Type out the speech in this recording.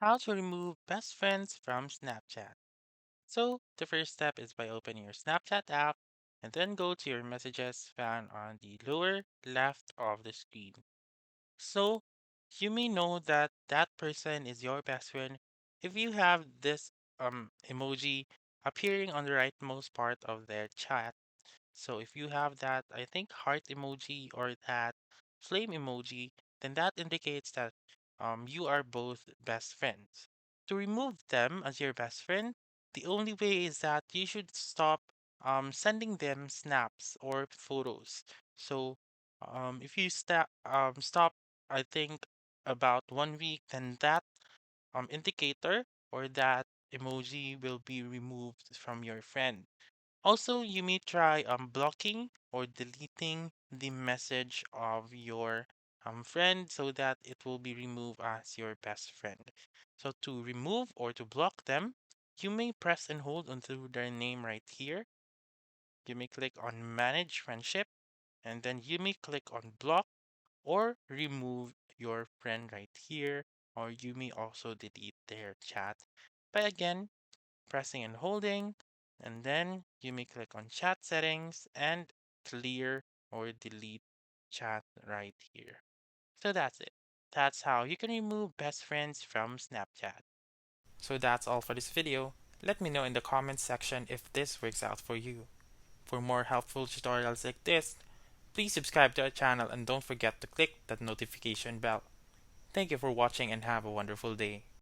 How to remove best friends from Snapchat. So, the first step is by opening your Snapchat app and then go to your messages found on the lower left of the screen. So, you may know that that person is your best friend if you have this emoji appearing on the rightmost part of their chat. So if you have that, I think heart emoji or that flame emoji, then that indicates that you are both best friends. To remove them as your best friend, the only way is that you should stop sending them snaps or photos. So if you stop, I think about 1 week, then that indicator or that emoji will be removed from your friend. Also, you may try blocking or deleting the message of your friend so that it will be removed as your best friend. So to remove or to block them, you may press and hold onto their name right here. You may click on manage friendship and then you may click on block or remove your friend right here, or you may also delete their chat. But again, pressing and holding, and then you may click on chat settings and clear or delete chat right here. So that's it. That's how you can remove best friends from Snapchat. So that's all for this video. Let me know in the comments section if this works out for you. For more helpful tutorials like this, please subscribe to our channel and don't forget to click that notification bell. Thank you for watching and have a wonderful day.